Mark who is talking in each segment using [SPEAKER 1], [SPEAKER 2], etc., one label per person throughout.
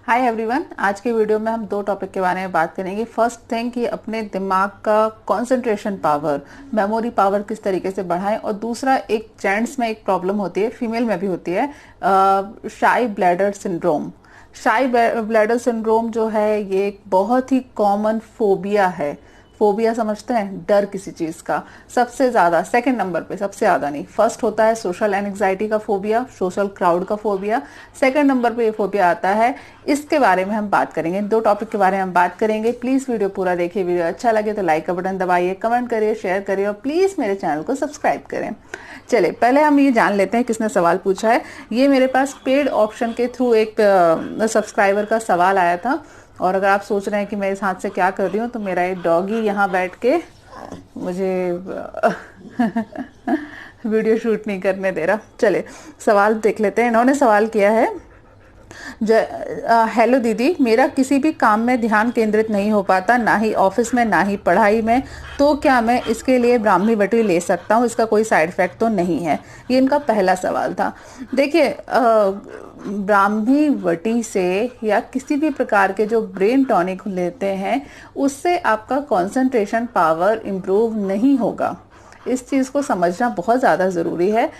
[SPEAKER 1] Hi everyone, आज के video में हम दो टॉपिक के बारे में बात करेंगे। फर्स्ट थिंग कि अपने दिमाग का कंसंट्रेशन पावर, मेमोरी पावर किस तरीके से बढ़ाएं, और दूसरा एक जेंट्स में एक प्रॉब्लम होती है, फीमेल में भी होती है, शाई ब्लैडर सिंड्रोम। शाई ब्लैडर सिंड्रोम जो है ये एक बहुत ही कॉमन फोबिया है। फोबिया समझते हैं, डर किसी चीज का। सबसे ज्यादा सेकंड नंबर पे, सबसे ज्यादा नहीं, फर्स्ट होता है सोशल एंजाइटी का फोबिया, सोशल क्राउड का फोबिया। सेकंड नंबर पे ये फोबिया आता है। इसके बारे में हम बात करेंगे, दो टॉपिक के बारे में हम बात करेंगे। प्लीज वीडियो पूरा देखिए। वीडियो अच्छा लगे तो लाइक का बटन दबाइए, कमेंट करिए, शेयर करिए और प्लीज मेरे चैनल को सब्सक्राइब करें। चले पहले हम ये जान लेते हैं किसने सवाल पूछा है। ये मेरे पास पेड ऑप्शन के थ्रू एक सब्सक्राइबर का सवाल आया था। और अगर आप सोच रहे हैं कि मैं इस हाथ से क्या कर रही हूँ, तो मेरा एक डॉगी यहाँ बैठ के मुझे वीडियो शूट नहीं करने दे रहा। चले सवाल देख लेते हैं। इन्होंने सवाल किया है, हेलो दीदी, मेरा किसी भी काम में ध्यान केंद्रित नहीं हो पाता, ना ही ऑफिस में ना ही पढ़ाई में। तो क्या मैं इसके लिए ब्राह्मी बटी ले सकता हूँ? इसका कोई साइड इफेक्ट तो नहीं है? ये इनका पहला सवाल था। देखिए, ब्राह्मी बटी से या किसी भी प्रकार के जो ब्रेन टॉनिक लेते हैं, उससे आपका कंसंट्रेशन पावर इम्प्रूव नहीं होगा। इस चीज़ को समझना बहुत ज़्यादा ज़रूरी है।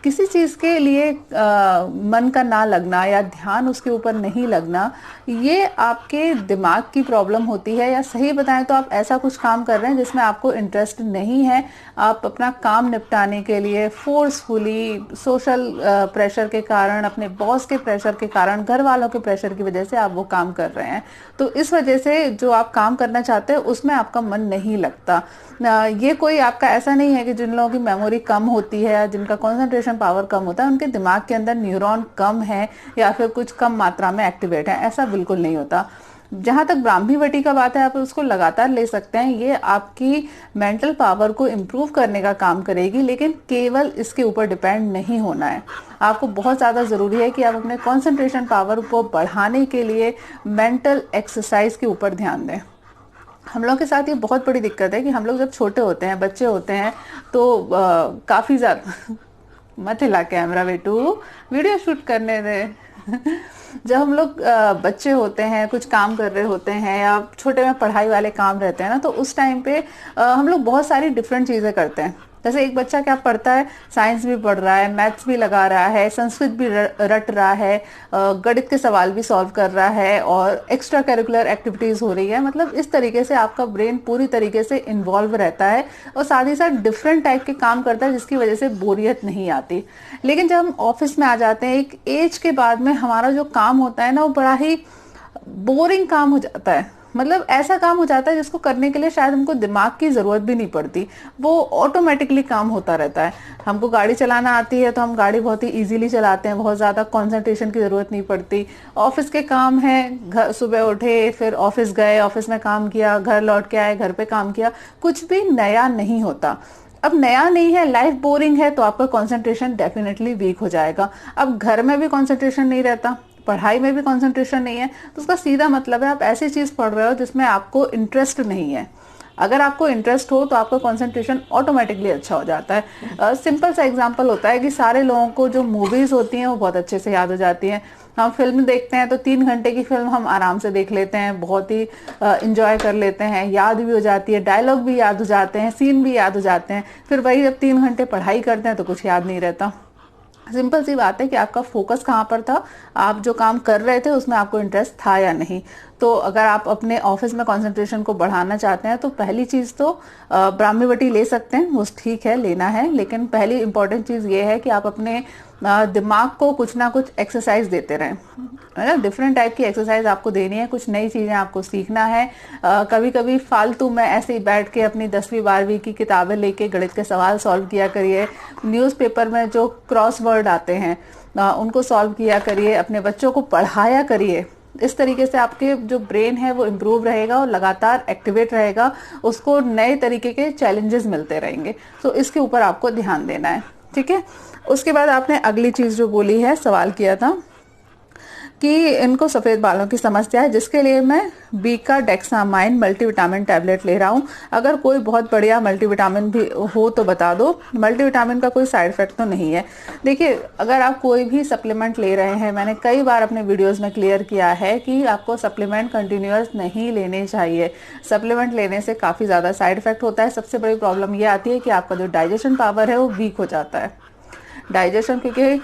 [SPEAKER 1] किसी चीज़ के लिए मन का ना लगना या ध्यान उसके ऊपर नहीं लगना, ये आपके दिमाग की प्रॉब्लम होती है। या सही बताएं तो आप ऐसा कुछ काम कर रहे हैं जिसमें आपको इंटरेस्ट नहीं है। आप अपना काम निपटाने के लिए फोर्सफुली सोशल प्रेशर के कारण, अपने बॉस के प्रेशर के कारण, घर वालों के प्रेशर की वजह से आप वो काम कर रहे हैं। तो इस वजह से जो आप काम करना चाहते हैं उसमें आपका मन नहीं लगता। ये कोई आपका ऐसा नहीं है कि जिन लोगों की मेमोरी कम होती है या जिनका कंसंट्रेशन पावर कम होता है, उनके दिमाग के अंदर न्यूरॉन कम है या फिर कुछ कम मात्रा में एक्टिवेट है। ऐसा बिल्कुल नहीं होता। जहां तक ब्राह्मी बटी का बात है, आप उसको लगातार ले सकते हैं। ये आपकी मेंटल पावर को इम्प्रूव करने का काम करेगी, लेकिन केवल इसके ऊपर डिपेंड नहीं होना है। आपको बहुत ज़्यादा ज़रूरी है कि आप अपने कंसंट्रेशन पावर को बढ़ाने के लिए मेंटल एक्सरसाइज के ऊपर ध्यान दें। हम लोग के साथ ये बहुत बड़ी दिक्कत है कि हम लोग जब छोटे होते हैं, बच्चे होते हैं, तो काफ़ी ज़्यादा मत हिला कैमरा बेटू, वीडियो शूट करने दे। जब हम लोग बच्चे होते हैं, कुछ काम कर रहे होते हैं या छोटे में पढ़ाई वाले काम रहते हैं ना, तो उस टाइम पे हम लोग बहुत सारी डिफरेंट चीज़ें करते हैं। जैसे एक बच्चा क्या पढ़ता है, साइंस भी पढ़ रहा है, मैथ्स भी लगा रहा है, संस्कृत भी रट रहा है, गणित के सवाल भी सॉल्व कर रहा है और एक्स्ट्रा करिकुलर एक्टिविटीज हो रही है। मतलब इस तरीके से आपका ब्रेन पूरी तरीके से इन्वॉल्व रहता है और साथ ही साथ डिफरेंट टाइप के काम करता है, जिसकी वजह से बोरियत नहीं आती। लेकिन जब हम ऑफिस में आ जाते हैं, एक एज के बाद में हमारा जो काम होता है ना, वो बड़ा ही बोरिंग काम हो जाता है। मतलब ऐसा काम हो जाता है जिसको करने के लिए शायद हमको दिमाग की जरूरत भी नहीं पड़ती, वो ऑटोमेटिकली काम होता रहता है। हमको गाड़ी चलाना आती है तो हम गाड़ी बहुत ही इजीली चलाते हैं, बहुत ज़्यादा कंसंट्रेशन की ज़रूरत नहीं पड़ती। ऑफिस के काम है, घर सुबह उठे, फिर ऑफिस गए, ऑफिस में काम किया, घर लौट के आए, घर पे काम किया, कुछ भी नया नहीं होता। अब नया नहीं है, लाइफ बोरिंग है, तो आपका कंसंट्रेशन डेफिनेटली वीक हो जाएगा। अब घर में भी कंसंट्रेशन नहीं रहता, पढ़ाई में भी कंसंट्रेशन नहीं है, तो उसका सीधा मतलब है आप ऐसी चीज पढ़ रहे हो जिसमें आपको इंटरेस्ट नहीं है। अगर आपको इंटरेस्ट हो तो आपका कंसंट्रेशन ऑटोमेटिकली अच्छा हो जाता है। सिंपल सा एग्जांपल होता है कि सारे लोगों को जो मूवीज होती हैं वो बहुत अच्छे से याद हो जाती हैं। हम फिल्म देखते हैं तो 3 घंटे की फिल्म हम आराम से देख लेते हैं, बहुत ही इंजॉय कर लेते हैं, याद भी हो जाती है, डायलॉग भी याद हो जाते हैं, सीन भी याद हो जाते हैं। फिर वही जब 3 घंटे पढ़ाई करते हैं तो कुछ याद नहीं रहता। सिंपल सी बात है कि आपका फोकस कहाँ पर था, आप जो काम कर रहे थे उसमें आपको इंटरेस्ट था या नहीं। तो अगर आप अपने ऑफिस में कंसंट्रेशन को बढ़ाना चाहते हैं तो पहली चीज़ तो ब्राह्मी बटी ले सकते हैं, वो ठीक है, लेना है। लेकिन पहली इंपॉर्टेंट चीज़ ये है कि आप अपने दिमाग को कुछ ना कुछ एक्सरसाइज देते रहें, है ना। डिफरेंट टाइप की एक्सरसाइज आपको देनी है, कुछ नई चीज़ें आपको सीखना है। कभी कभी फालतू में ऐसे ही बैठ के अपनी 10वीं 12वीं की किताबें लेके गणित के सवाल सॉल्व किया करिए। न्यूज़पेपर में जो क्रॉस वर्ड आते हैं उनको सॉल्व किया करिए, अपने बच्चों को पढ़ाया करिए। इस तरीके से आपके जो ब्रेन है वो इम्प्रूव रहेगा और लगातार एक्टिवेट रहेगा, उसको नए तरीके के चैलेंजेस मिलते रहेंगे। तो इसके ऊपर आपको ध्यान देना है, ठीक है। उसके बाद आपने अगली चीज़ जो बोली है, सवाल किया था कि इनको सफ़ेद बालों की समस्या है, जिसके लिए मैं बीका डेक्सामाइन मल्टीविटामिन टैबलेट ले रहा हूँ। अगर कोई बहुत बढ़िया मल्टीविटामिन भी हो तो बता दो। मल्टीविटामिन का कोई साइड इफेक्ट तो नहीं है। देखिए, अगर आप कोई भी सप्लीमेंट ले रहे हैं, मैंने कई बार अपने वीडियोस में क्लियर किया है कि आपको सप्लीमेंट कंटिन्यूअस नहीं लेने चाहिए। सप्लीमेंट लेने से काफ़ी ज़्यादा साइड इफेक्ट होता है। सबसे बड़ी प्रॉब्लम ये आती है कि आपका जो डाइजेशन पावर है वो वीक हो जाता है। डाइजेशन, क्योंकि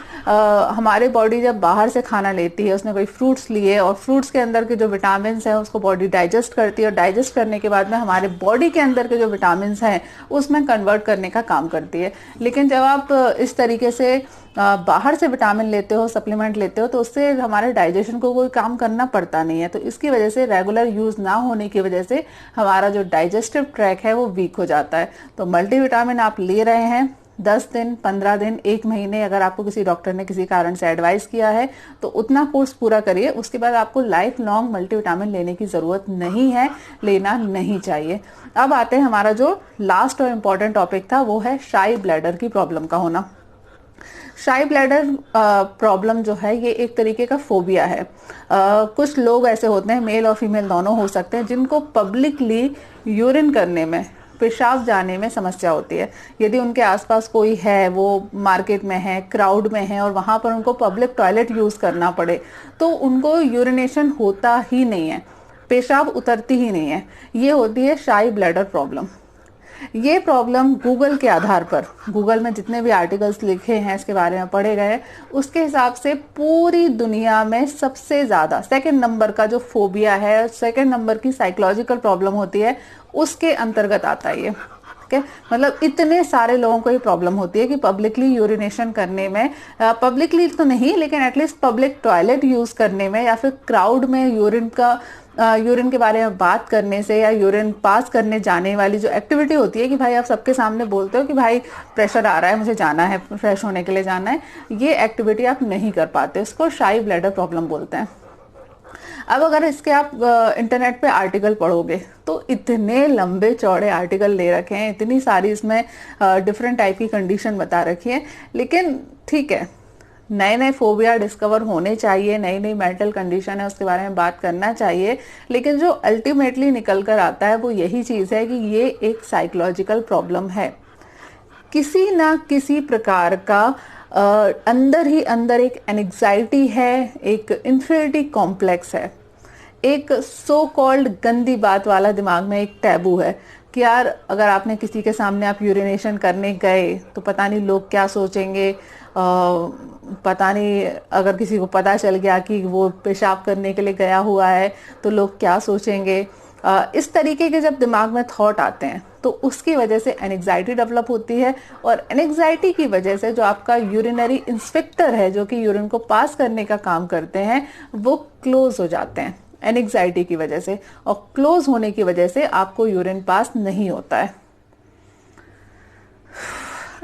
[SPEAKER 1] हमारे बॉडी जब बाहर से खाना लेती है, उसने कोई फ्रूट्स लिए और फ्रूट्स के अंदर के जो विटामिन हैं उसको बॉडी डाइजेस्ट करती है, और डाइजेस्ट करने के बाद में हमारे बॉडी के अंदर के जो विटामिन हैं उसमें कन्वर्ट करने का काम करती है। लेकिन जब आप इस तरीके से बाहर से विटामिन लेते हो, सप्लीमेंट लेते हो, तो उससे हमारे डाइजेशन को कोई काम करना पड़ता नहीं है। तो इसकी वजह से रेगुलर यूज़ ना होने की वजह से हमारा जो डाइजेस्टिव ट्रैक है वो वीक हो जाता है। तो मल्टीविटामिन आप ले रहे हैं 10 दिन, 15 दिन, 1 महीने, अगर आपको किसी डॉक्टर ने किसी कारण से एडवाइस किया है तो उतना कोर्स पूरा करिए। उसके बाद आपको लाइफ लॉन्ग मल्टीविटामिन लेने की ज़रूरत नहीं है, लेना नहीं चाहिए। अब आते हैं, हमारा जो लास्ट और इम्पॉर्टेंट टॉपिक था वो है शाई ब्लैडर की प्रॉब्लम का होना। शाई ब्लैडर प्रॉब्लम जो है ये एक तरीके का फोबिया है। कुछ लोग ऐसे होते हैं, मेल और फीमेल दोनों हो सकते हैं, जिनको पब्लिकली यूरिन करने में, पेशाब जाने में समस्या होती है। यदि उनके आसपास कोई है, वो मार्केट में है, क्राउड में है, और वहाँ पर उनको पब्लिक टॉयलेट यूज़ करना पड़े, तो उनको यूरिनेशन होता ही नहीं है, पेशाब उतरती ही नहीं है। ये होती है शाई ब्लैडर प्रॉब्लम। ये प्रॉब्लम गूगल के आधार पर, गूगल में जितने भी आर्टिकल्स लिखे हैं इसके बारे में पढ़े गए, उसके हिसाब से पूरी दुनिया में सबसे ज़्यादा सेकंड नंबर का जो फोबिया है, सेकंड नंबर की साइकोलॉजिकल प्रॉब्लम होती है, उसके अंतर्गत आता है ये। ठीक है, मतलब इतने सारे लोगों को ये प्रॉब्लम होती है कि पब्लिकली यूरिनेशन करने में, पब्लिकली तो नहीं लेकिन एटलीस्ट पब्लिक टॉयलेट यूज़ करने में, या फिर क्राउड में यूरिन के बारे में बात करने से, या यूरिन पास करने जाने वाली जो एक्टिविटी होती है कि भाई आप सबके सामने बोलते हो कि भाई प्रेशर आ रहा है, मुझे जाना है, फ्रेश होने के लिए जाना है, ये एक्टिविटी आप नहीं कर पाते। इसको शाई ब्लैडर प्रॉब्लम बोलते हैं। अब अगर इसके आप इंटरनेट पे आर्टिकल पढ़ोगे तो इतने लंबे चौड़े आर्टिकल ले रखे हैं, इतनी सारी इसमें डिफरेंट टाइप की कंडीशन बता रखी है। लेकिन ठीक है, नए नए फोबिया डिस्कवर होने चाहिए, नई नई मेंटल कंडीशन है उसके बारे में बात करना चाहिए, लेकिन जो अल्टीमेटली निकल कर आता है वो यही चीज़ है कि ये एक साइकोलॉजिकल प्रॉब्लम है। किसी ना किसी प्रकार का अंदर ही अंदर एक एंग्जाइटी है, एक इन्फिनिटी कॉम्प्लेक्स है, एक सो कॉल्ड गंदी बात वाला दिमाग में एक टैबू है कि यार अगर आपने किसी के सामने आप यूरिनेशन करने गए तो पता नहीं लोग क्या सोचेंगे, पता नहीं अगर किसी को पता चल गया कि वो पेशाब करने के लिए गया हुआ है तो लोग क्या सोचेंगे। इस तरीके के जब दिमाग में थॉट आते हैं तो उसकी वजह से एंग्जाइटी डेवलप होती है, और एंग्जाइटी की वजह से जो आपका यूरिनरी इंस्पेक्टर है, जो कि यूरिन को पास करने का काम करते हैं, वो क्लोज हो जाते हैं एंग्जाइटी की वजह से, और क्लोज होने की वजह से आपको यूरिन पास नहीं होता है।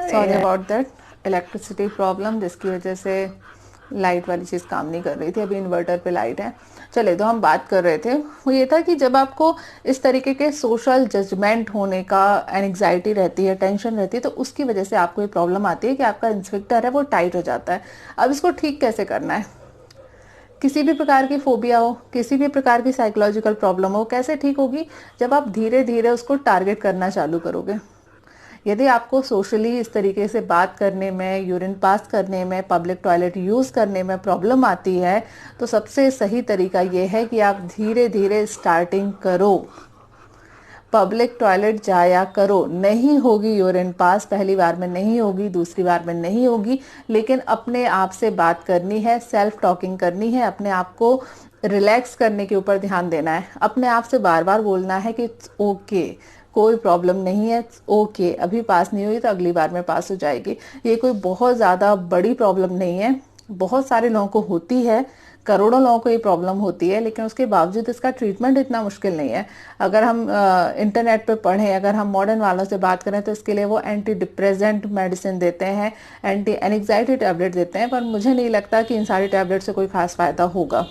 [SPEAKER 1] Sorry about that. Electricity problem, जिसकी वजह से लाइट वाली चीज़ काम नहीं कर रही थी, अभी इन्वर्टर पे लाइट है। चले, तो हम बात कर रहे थे वो ये था कि जब आपको इस तरीके के सोशल जजमेंट होने का एंग्जाइटी रहती है, टेंशन रहती है, तो उसकी वजह से आपको ये प्रॉब्लम आती है कि आपका इंस्पेक्टर है वो टाइट हो जाता है। अब इसको ठीक कैसे करना है? किसी भी प्रकार की फोबिया हो, किसी भी प्रकार की साइकोलॉजिकल प्रॉब्लम हो, कैसे ठीक होगी? जब आप धीरे धीरे उसको टारगेट करना चालू करोगे। यदि आपको सोशली इस तरीके से बात करने में, यूरिन पास करने में, पब्लिक टॉयलेट यूज़ करने में प्रॉब्लम आती है, तो सबसे सही तरीका ये है कि आप धीरे धीरे स्टार्टिंग करो, पब्लिक टॉयलेट जाया करो। नहीं होगी यूरिन पास, पहली बार में नहीं होगी, दूसरी बार में नहीं होगी, लेकिन अपने आप से बात करनी है, सेल्फ टॉकिंग करनी है, अपने आप को रिलैक्स करने के ऊपर ध्यान देना है, अपने आप से बार बार बोलना है कि इट्स ओके, कोई प्रॉब्लम नहीं है, ओके, अभी पास नहीं हुई तो अगली बार में पास हो जाएगी। ये कोई बहुत ज़्यादा बड़ी प्रॉब्लम नहीं है, बहुत सारे लोगों को होती है, करोड़ों लोगों को ये प्रॉब्लम होती है, लेकिन उसके बावजूद इसका ट्रीटमेंट इतना मुश्किल नहीं है। अगर हम इंटरनेट पे पढ़ें, अगर हम मॉडर्न वालों से बात करें तो इसके लिए वो एंटी डिप्रेसेंट मेडिसिन देते हैं, एंटी एंग्जाइटी टैबलेट देते हैं, पर मुझे नहीं लगता कि इन सारी टैबलेट से कोई खास फ़ायदा होगा।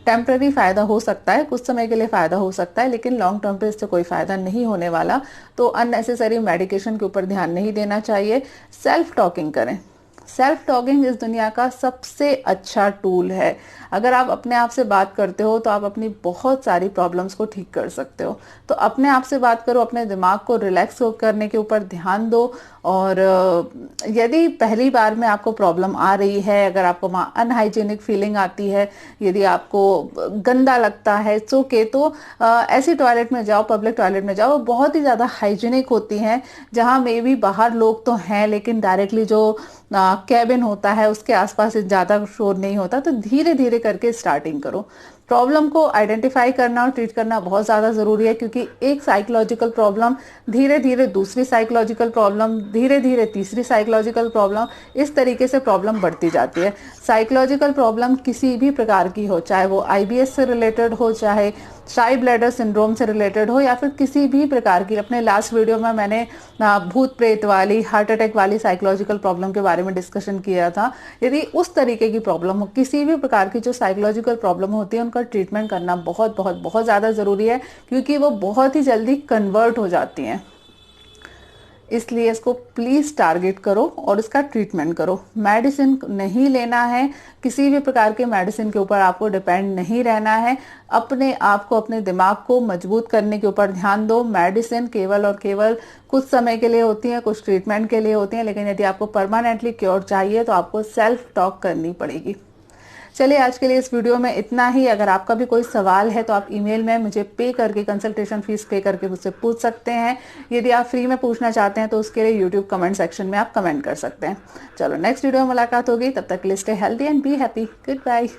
[SPEAKER 1] टेम्प्रेरी फ़ायदा हो सकता है, कुछ समय के लिए फ़ायदा हो सकता है, लेकिन लॉन्ग टर्म पे इससे कोई फ़ायदा नहीं होने वाला। तो अननेसेसरी मेडिकेशन के ऊपर ध्यान नहीं देना चाहिए। सेल्फ टॉकिंग करें। सेल्फ टॉकिंग इस दुनिया का सबसे अच्छा टूल है। अगर आप अपने आप से बात करते हो तो आप अपनी बहुत सारी प्रॉब्लम्स को ठीक कर सकते हो। तो अपने आप से बात करो, अपने दिमाग को रिलैक्स करने के ऊपर ध्यान दो। और यदि पहली बार में आपको प्रॉब्लम आ रही है, अगर आपको वहाँ अनहाइजीनिक फीलिंग आती है, यदि आपको गंदा लगता है, इट्स ओके, तो ऐसी टॉयलेट में जाओ, पब्लिक टॉयलेट में जाओ, बहुत ही ज़्यादा हाइजीनिक होती हैं, जहाँ मे भी बाहर लोग तो हैं लेकिन डायरेक्टली जो कैबिन होता है उसके आसपास ज़्यादा शोर नहीं होता। तो धीरे धीरे करके स्टार्टिंग करो। प्रॉब्लम को आइडेंटिफाई करना और ट्रीट करना बहुत ज़्यादा ज़रूरी है, क्योंकि एक साइकोलॉजिकल प्रॉब्लम धीरे धीरे दूसरी साइकोलॉजिकल प्रॉब्लम, धीरे धीरे तीसरी साइकोलॉजिकल प्रॉब्लम, इस तरीके से प्रॉब्लम बढ़ती जाती है। साइकोलॉजिकल प्रॉब्लम किसी भी प्रकार की हो, चाहे वो आईबीएस से रिलेटेड हो, चाहे शाई ब्लैडर सिंड्रोम से रिलेटेड हो, या फिर किसी भी प्रकार की, अपने लास्ट वीडियो में मैंने भूत प्रेत वाली, हार्ट अटैक वाली साइकोलॉजिकल प्रॉब्लम के बारे में डिस्कशन किया था। यदि उस तरीके की प्रॉब्लम हो, किसी भी प्रकार की जो साइकोलॉजिकल प्रॉब्लम होती है, उनका ट्रीटमेंट करना बहुत बहुत बहुत ज़्यादा ज़रूरी है, क्योंकि वो बहुत ही जल्दी कन्वर्ट हो जाती हैं। इसलिए इसको प्लीज़ टारगेट करो और इसका ट्रीटमेंट करो। मेडिसिन नहीं लेना है, किसी भी प्रकार के मेडिसिन के ऊपर आपको डिपेंड नहीं रहना है। अपने आप को, अपने दिमाग को मजबूत करने के ऊपर ध्यान दो। मेडिसिन केवल और केवल कुछ समय के लिए होती है, कुछ ट्रीटमेंट के लिए होती हैं, लेकिन यदि आपको परमानेंटली क्योर चाहिए तो आपको सेल्फ टॉक करनी पड़ेगी। चलिए, आज के लिए इस वीडियो में इतना ही। अगर आपका भी कोई सवाल है तो आप ईमेल में मुझे पे करके, कंसल्टेशन फीस पे करके मुझसे पूछ सकते हैं। यदि आप फ्री में पूछना चाहते हैं तो उसके लिए यूट्यूब कमेंट सेक्शन में आप कमेंट कर सकते हैं। चलो, नेक्स्ट वीडियो में मुलाकात होगी, तब तक के लिए stay healthy and be happy. Good bye.